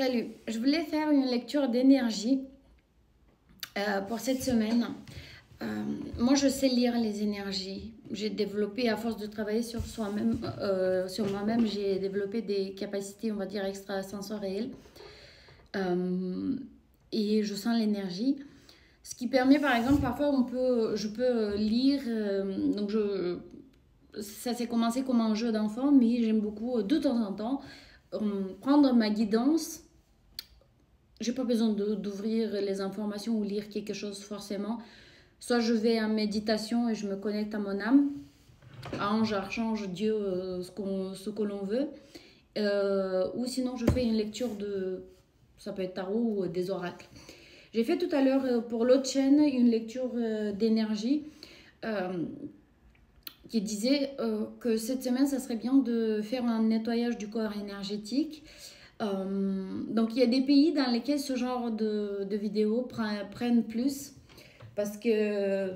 Salut, je voulais faire une lecture d'énergie pour cette semaine. Moi, je sais lire les énergies. J'ai développé, à force de travailler sur soi-même, sur moi-même, j'ai développé des capacités, on va dire, extrasensorielles. Et je sens l'énergie. Ce qui permet, par exemple, parfois, je peux lire. Ça s'est commencé comme un jeu d'enfant, mais j'aime beaucoup, de temps en temps, prendre ma guidance. J'ai pas besoin d'ouvrir les informations ou lire quelque chose forcément. Soit je vais en méditation et je me connecte à mon âme, ange, archange, Dieu, ce que l'on veut. Ou sinon je fais une lecture ça peut être tarot ou des oracles. J'ai fait tout à l'heure pour l'autre chaîne une lecture d'énergie qui disait que cette semaine, ça serait bien de faire un nettoyage du corps énergétique. Donc il y a des pays dans lesquels ce genre de vidéos prennent plus parce que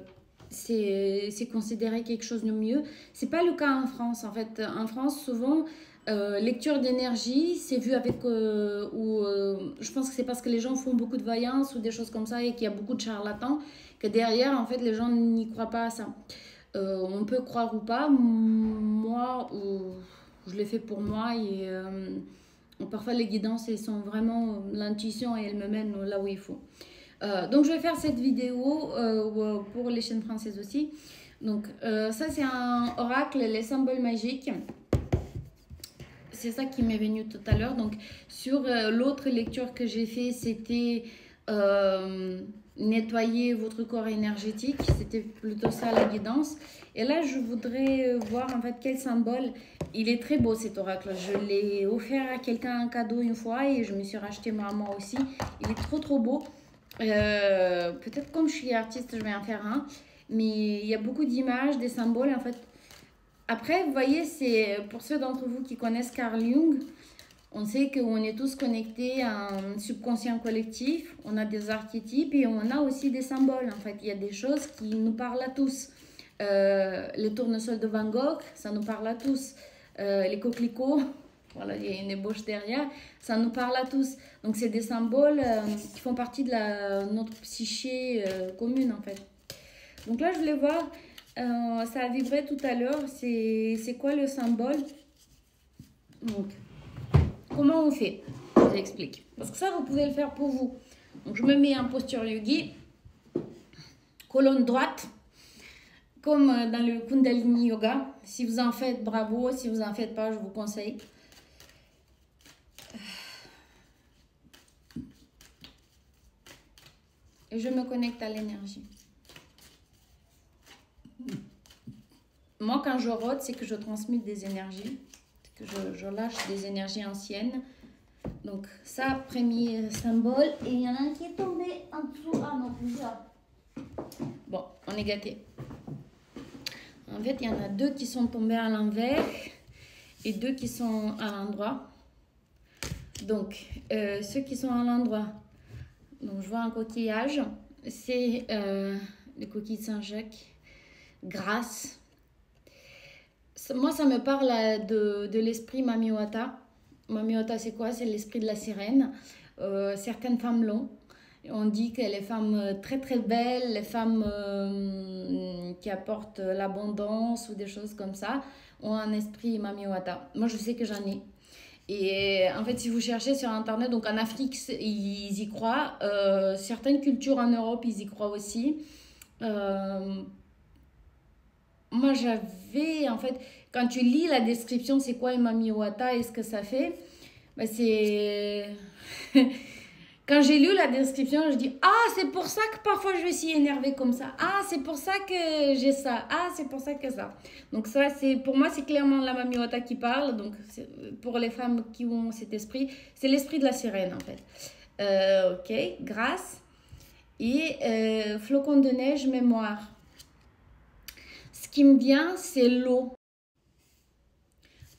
c'est considéré quelque chose de mieux. C'est pas le cas en France. En fait, en France, souvent, lecture d'énergie, c'est vu avec... je pense que c'est parce que les gens font beaucoup de voyance ou des choses comme ça et qu'il y a beaucoup de charlatans que derrière, en fait, les gens n'y croient pas à ça. On peut croire ou pas. Moi, je l'ai fait pour moi et... parfois, les guidances, elles sont vraiment l'intuition et elles me mènent là où il faut. Donc, je vais faire cette vidéo pour les chaînes françaises aussi. Donc, ça, c'est un oracle, les symboles magiques. C'est ça qui m'est venu tout à l'heure. Donc, sur l'autre lecture que j'ai fait, c'était nettoyer votre corps énergétique. C'était plutôt ça la guidance. Et là, je voudrais voir en fait quel symbole. Il est très beau cet oracle. Je l'ai offert à quelqu'un en cadeau une fois et je me suis racheté moi aussi. Il est trop beau. Peut-être comme je suis artiste, je vais en faire un. Mais il y a beaucoup d'images, des symboles en fait. Après, vous voyez, c'est pour ceux d'entre vous qui connaissent Carl Jung, on sait qu'on est tous connectés à un subconscient collectif, on a des archétypes et on a aussi des symboles. En fait, il y a des choses qui nous parlent à tous. Les tournesols de Van Gogh, ça nous parle à tous. Les coquelicots, voilà, il y a une ébauche derrière, ça nous parle à tous. Donc, c'est des symboles qui font partie de notre psyché commune, en fait. Donc là, je voulais voir, ça a vibré tout à l'heure, c'est quoi le symbole? Donc, comment on fait? Je vous explique. Parce que ça, vous pouvez le faire pour vous. Donc, je me mets en posture yogi, colonne droite, comme dans le Kundalini Yoga. Si vous en faites, bravo. Si vous n'en faites pas, je vous conseille. Et je me connecte à l'énergie. Moi, quand je rôde, c'est que je transmute des énergies. C'est que je lâche des énergies anciennes. Donc, ça, premier symbole. Et il y en a un qui est tombé en dessous. Ah non, plusieurs. Bon, on est gâtés. En fait, il y en a deux qui sont tombés à l'envers et deux qui sont à l'endroit. Donc, ceux qui sont à l'endroit, donc je vois un coquillage, c'est les coquilles de Saint-Jacques, grâce. Moi, ça me parle de l'esprit Mamiwata. Mamiwata, c'est quoi? C'est l'esprit de la sirène. Certaines femmes l'ont. On dit que les femmes très très belles, les femmes qui apportent l'abondance ou des choses comme ça, ont un esprit Mamiwata. Moi, je sais que j'en ai. Et en fait, si vous cherchez sur Internet, donc en Afrique, ils y croient. Certaines cultures en Europe, ils y croient aussi. Moi, j'avais, en fait, quand tu lis la description, c'est quoi une Mamiwata et ce que ça fait, ben c'est... Quand j'ai lu la description, je dis « Ah, c'est pour ça que parfois je suis énervée comme ça. Ah, c'est pour ça que j'ai ça. Ah, c'est pour ça que ça. » Donc ça, pour moi, c'est clairement la Mamiwata qui parle. Donc pour les femmes qui ont cet esprit, c'est l'esprit de la sirène en fait. Ok, grâce. Et flocon de neige, mémoire. Ce qui me vient, c'est l'eau.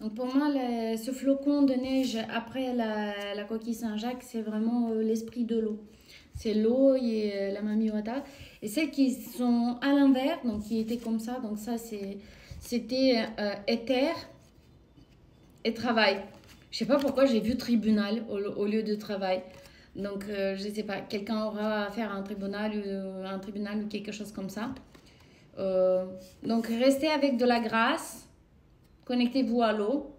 Donc pour moi, ce flocon de neige après la coquille Saint-Jacques, c'est vraiment l'esprit de l'eau. C'est l'eau et la Mamiwata. Et celles qui sont à l'envers, donc qui étaient comme ça, donc ça c'était éther et travail. Je sais pas pourquoi j'ai vu tribunal au lieu de travail. Donc, je sais pas, quelqu'un aura affaire à un tribunal ou quelque chose comme ça. Euh, donc, restez avec de la grâce, connectez-vous à l'eau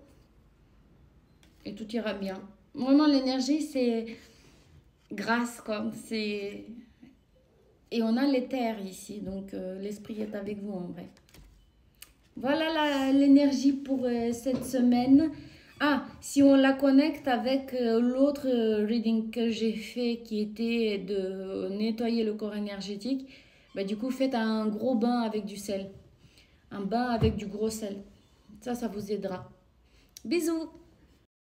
et tout ira bien. Vraiment, l'énergie, c'est grâce, quoi. C'est... Et on a l'éther ici, donc l'esprit est avec vous en vrai. Voilà l'énergie pour cette semaine. Ah, si on la connecte avec l'autre reading que j'ai fait qui était de nettoyer le corps énergétique, bah, du coup faites un gros bain avec du sel. Un bain avec du gros sel. Ça vous aidera. Bisous!